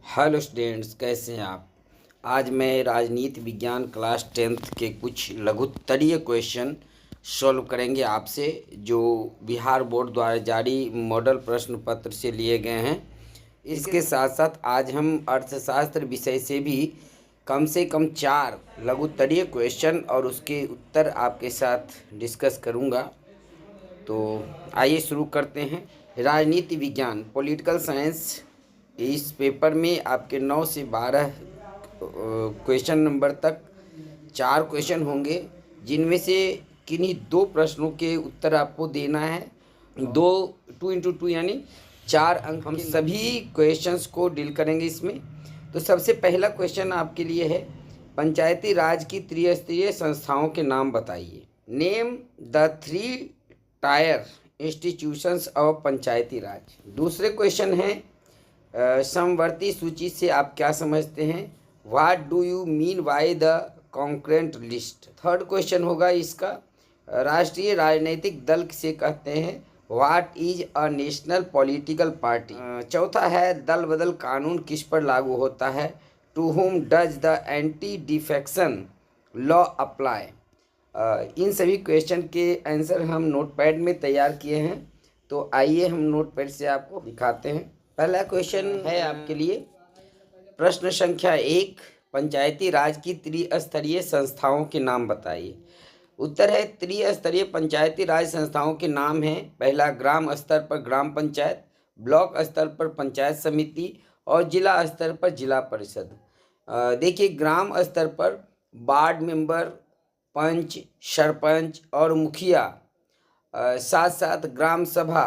Hello students, कैसे हैं आप। आज मैं राजनीति विज्ञान क्लास 10th के कुछ लघुत्तरीय क्वेश्चन सॉल्व करेंगे आपसे, जो बिहार बोर्ड द्वारा जारी मॉडल प्रश्न पत्र से लिए गए हैं। इसके साथ साथ आज हम अर्थशास्त्र विषय से कम 4 लघुत्तरीय क्वेश्चन और उसके उत्तर आपके साथ डिस्कस करूंगा। तो आइए शुरू करते हैं। राजनीति विज्ञान पॉलिटिकल साइंस, इस पेपर में आपके 9 से 12 क्वेश्चन नंबर तक 4 क्वेश्चन होंगे, जिनमें से किन्हीं 2 प्रश्नों के उत्तर आपको देना है। 2 इंटू 2 यानी 4 अंक। हम सभी क्वेश्चंस को डील करेंगे इसमें। तो सबसे पहला क्वेश्चन आपके लिए है, पंचायती राज की त्रिस्तरीय संस्थाओं के नाम बताइए। Name the 3 tier institutions of Panchayati Raj. दूसरे क्वेश्चन है, समवर्ती सूची से आप क्या समझते हैं। What do you mean by the concurrent list. Third question होगा इसका, राष्ट्रीय राजनीतिक दल किसे कहते हैं। What is a national political party. चौथा है, दल बदल कानून किस पर लागू होता है। To whom does the anti defection law apply. इन सभी क्वेश्चन के आंसर हम नोटपैड में तैयार किए हैं। तो आइए हम नोटपैड से आपको दिखाते हैं। पहला क्वेश्चन है आपके लिए, प्रश्न संख्या 1, पंचायती राज की त्रिस्तरीय संस्थाओं के नाम बताइए। उत्तर है, त्रिस्तरीय पंचायती राज संस्थाओं के नाम हैं। पहला, ग्राम स्तर पर ग्राम पंचायत, ब्लॉक स्तर पर पंचायत समिति और जिला स्तर पर जिला परिषद। देखिए, ग्राम स्तर पर वार्ड मेंबर, पंच, सरपंच और मुखिया, साथ साथ ग्राम सभा,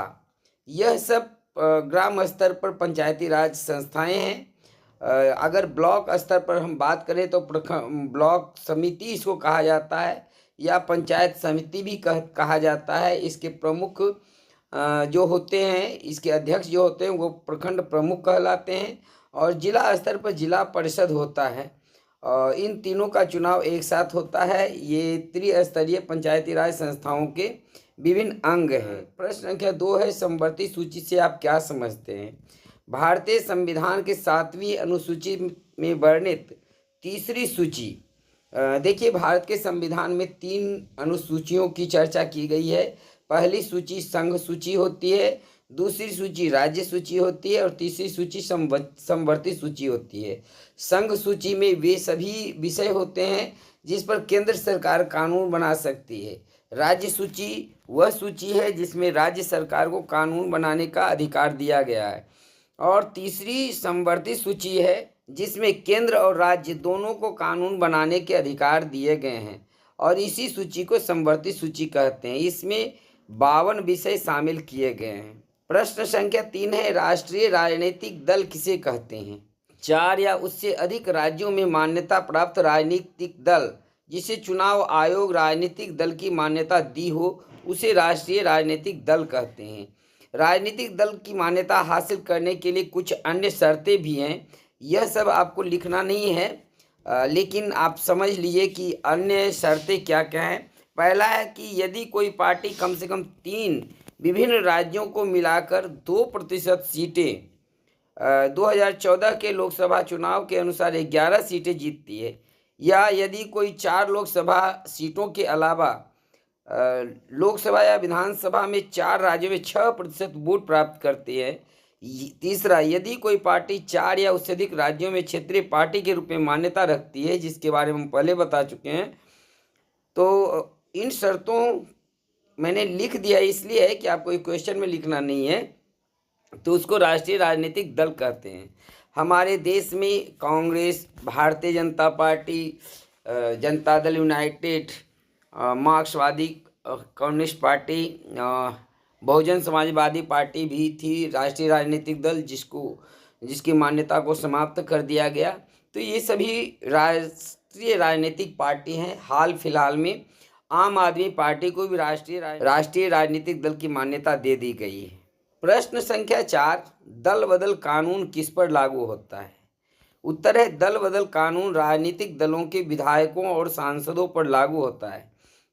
यह सब ग्राम स्तर पर पंचायती राज संस्थाएं हैं। अगर ब्लॉक स्तर पर हम बात करें तो ब्लॉक समिति इसको कहा जाता है, या पंचायत समिति भी कहा जाता है। इसके प्रमुख जो होते हैं, इसके अध्यक्ष जो होते हैं वो प्रखंड प्रमुख कहलाते हैं। और जिला स्तर पर जिला परिषद होता है। इन तीनों का चुनाव एक साथ होता है। ये त्रिस्तरीय पंचायती राज संस्थाओं के विभिन्न अंग हैं। प्रश्न संख्या 2 है, समवर्ती सूची से आप क्या समझते हैं। भारतीय संविधान के 7वीं अनुसूची में वर्णित तीसरी सूची। देखिए, भारत के संविधान में 3 अनुसूचियों की चर्चा की गई है। पहली सूची संघ सूची होती है, दूसरी सूची राज्य सूची होती है और तीसरी सूची समवर्ती सूची होती है। संघ सूची में वे सभी विषय होते हैं जिस पर केंद्र सरकार कानून बना सकती है। राज्य सूची वह सूची है जिसमें राज्य सरकार को कानून बनाने का अधिकार दिया गया है। और तीसरी समवर्ती सूची है जिसमें केंद्र और राज्य दोनों को कानून बनाने के अधिकार दिए गए हैं, और इसी सूची को समवर्ती सूची कहते हैं। इसमें 52 विषय शामिल किए गए हैं। प्रश्न संख्या 3 है, राष्ट्रीय राजनीतिक दल किसे कहते हैं। 4 या उससे अधिक राज्यों में मान्यता प्राप्त राजनीतिक दल, जिसे चुनाव आयोग राजनीतिक दल की मान्यता दी हो, उसे राष्ट्रीय राजनीतिक दल कहते हैं। राजनीतिक दल की मान्यता हासिल करने के लिए कुछ अन्य शर्तें भी हैं। यह सब आपको लिखना नहीं है, लेकिन आप समझ लीजिए कि अन्य शर्तें क्या क्या हैं। पहला है कि यदि कोई पार्टी कम से कम 3 विभिन्न राज्यों को मिलाकर 2% सीटें 2014 के लोकसभा चुनाव के अनुसार 11 सीटें जीतती है, या यदि कोई 4 लोकसभा सीटों के अलावा लोकसभा या विधानसभा में 4 राज्यों में 6% वोट प्राप्त करती है। तीसरा, यदि कोई पार्टी 4 या उससे अधिक राज्यों में क्षेत्रीय पार्टी के रूप में मान्यता रखती है, जिसके बारे में हम पहले बता चुके हैं। तो इन शर्तों मैंने लिख दिया इसलिए है कि आपको एक क्वेश्चन में लिखना नहीं है। तो उसको राष्ट्रीय राजनीतिक दल कहते हैं। हमारे देश में कांग्रेस, भारतीय जनता पार्टी, जनता दल यूनाइटेड, मार्क्सवादी communist party, Bahujan Samajwadi party भी थी राष्ट्रीय राजनीतिक दल, जिसकी मान्यता को समाप्त कर दिया गया। तो ये सभी राष्ट्रीय राजनीतिक पार्टी हैं। हाल फिलहाल में आम आदमी पार्टी को भी राष्ट्रीय राजनीतिक दल की मान्यता दे दी गई है। प्रश्न संख्या 4, दल बदल कानून किस पर लागू होता है। उत्तर है, दल बदल कानून राजनीतिक दलों के विधायकों और सांसदों पर लागू होता है।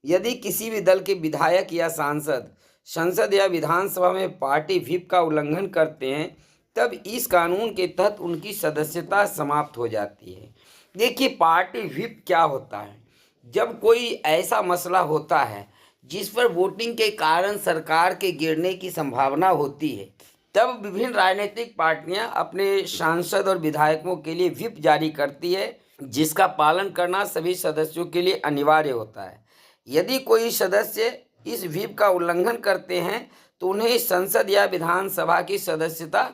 यदि किसी भी दल के विधायक या सांसद संसद या विधानसभा में पार्टी व्हिप का उल्लंघन करते हैं तब इस कानून के तहत उनकी सदस्यता समाप्त हो जाती है। देखिए, पार्टी व्हिप क्या होता है। जब कोई ऐसा मसला होता है जिस पर वोटिंग के कारण सरकार के गिरने की संभावना होती है, तब विभिन्न राजनीतिक पार्टियां अपने सांसद और विधायकों के लिए व्हिप जारी करती है, जिसका पालन करना सभी सदस्यों के लिए अनिवार्य होता है। यदि कोई सदस्य इस व्हिप का उल्लंघन करते हैं तो उन्हें संसद या विधानसभा की सदस्यता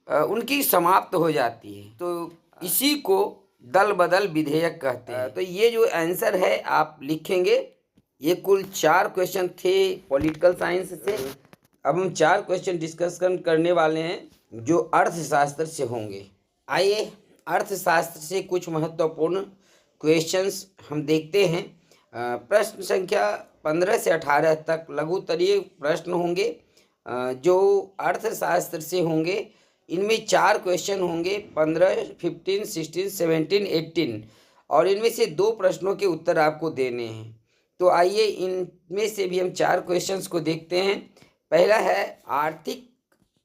उनकी समाप्त हो जाती है। तो इसी को दल बदल विधेयक कहते हैं। तो ये जो आंसर है आप लिखेंगे। ये कुल 4 क्वेश्चन थे पॉलिटिकल साइंस से। अब हम 4 क्वेश्चन डिस्कशन करने वाले हैं जो अर्थशास्त्र से होंगे। आइए अर्थशास्त्र से कुछ महत्वपूर्ण क्वेश्चंस हम देखते हैं। प्रश्न संख्या 15 से 18 तक लघुत्तरीय प्रश्न होंगे जो अर्थशास्त्र से होंगे। इनमें 4 क्वेश्चन होंगे, 15, 15, 16, 17, 18, और इनमें से 2 प्रश्नों के उत्तर आपको देने हैं। तो आइए इनमें से भी हम 4 क्वेश्चंस को देखते हैं। पहला है,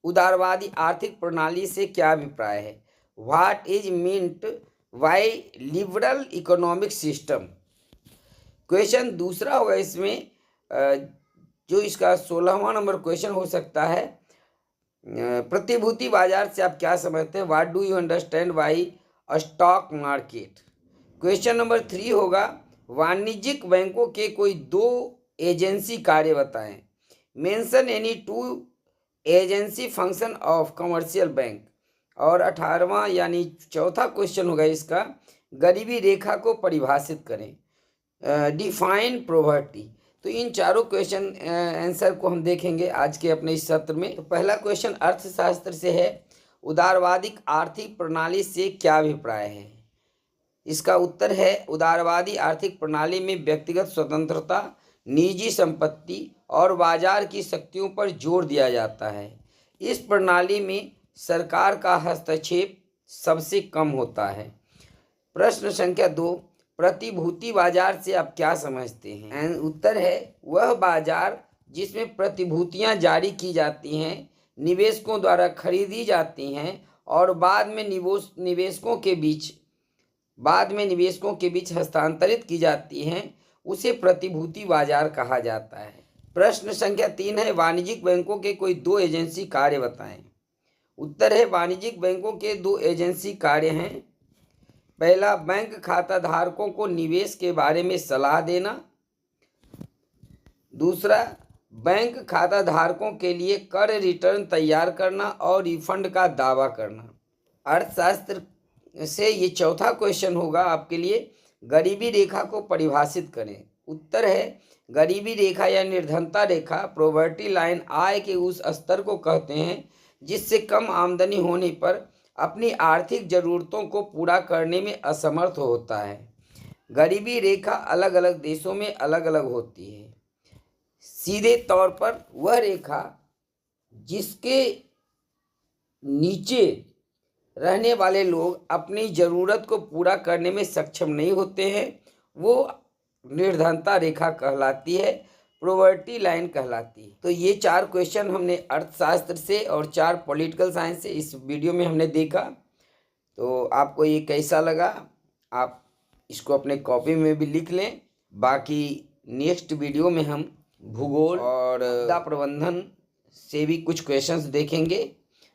उदारवादी आर्थिक प्रणाली से क्या अभिप्राय है? What is meant by liberal economic system. Question दूसरा होगा इसमें, जो इसका 16वां नंबर क्वेश्चन हो सकता है, प्रतिभूति बाजार से आप क्या समझते हैं? What do you understand by a stock market. Question number 3 होगा, वाणिज्यिक बैंकों के कोई 2 एजेंसी कार्य बताएं। Mention any 2 agency function of commercial bank. और 18वां यानी चौथा क्वेश्चन होगा इसका, गरीबी रेखा को परिभाषित करें। Define poverty. तो इन चारों क्वेश्चन आंसर को हम देखेंगे आज के अपने इस सत्र में। तो पहला क्वेश्चन अर्थशास्त्र से है, उदारवादी आर्थिक प्रणाली से क्या अभिप्राय है? इसका उत्तर है, उदारवादी आर्थिक प्रणाली में व्यक्तिगत स्वतंत्रता, निजी संपत्ति और बाजार की शक्तियों पर जोर दिया जाता है। इस प्रणाली में सरकार का हस्तक्षेप सबसे कम होता है। प्रश्न संख्या 2, प्रतिभूति बाजार से आप क्या समझते हैं? उत्तर है, वह बाजार जिसमें प्रतिभूतियां जारी की जाती हैं, निवेशकों द्वारा खरीदी जाती हैं और बाद में निवेशकों के बीच हस्तांतरित की जाती हैं, उसे प्रतिभूति बाजार कहा जाता है। प्रश्न संख्या 3 है, वाणिज्यिक बैंकों के कोई 2 एजेंसी कार्य बताएं। उत्तर है, वाणिज्यिक बैंकों के 2 एजेंसी कार्य हैं। पहला, बैंक खाता धारकों को निवेश के बारे में सलाह देना। दूसरा, बैंक खाता धारकों के लिए कर रिटर्न तैयार करना और रिफंड का दावा करना। अर्थशास्त्र से ये चौथा क्वेश्चन होगा आपके लिए, गरीबी रेखा को परिभाषित करें। उत्तर है, गरीबी रेखा या निर्धनता रेखा, पॉवर्टी लाइन, आय के उस स्तर को कहते हैं जिससे कम आमदनी होने पर अपनी आर्थिक ज़रूरतों को पूरा करने में असमर्थ होता है। गरीबी रेखा अलग अलग देशों में अलग अलग होती है। सीधे तौर पर वह रेखा जिसके नीचे रहने वाले लोग अपनी ज़रूरत को पूरा करने में सक्षम नहीं होते हैं, वो निर्धनता रेखा कहलाती है, पॉवर्टी लाइन कहलाती है। तो ये 4 क्वेश्चन हमने अर्थशास्त्र से और 4 पॉलिटिकल साइंस से इस वीडियो में हमने देखा। तो आपको ये कैसा लगा, आप इसको अपने कॉपी में भी लिख लें। बाकी नेक्स्ट वीडियो में हम भूगोल और आपदा प्रबंधन से भी कुछ क्वेश्चंस देखेंगे।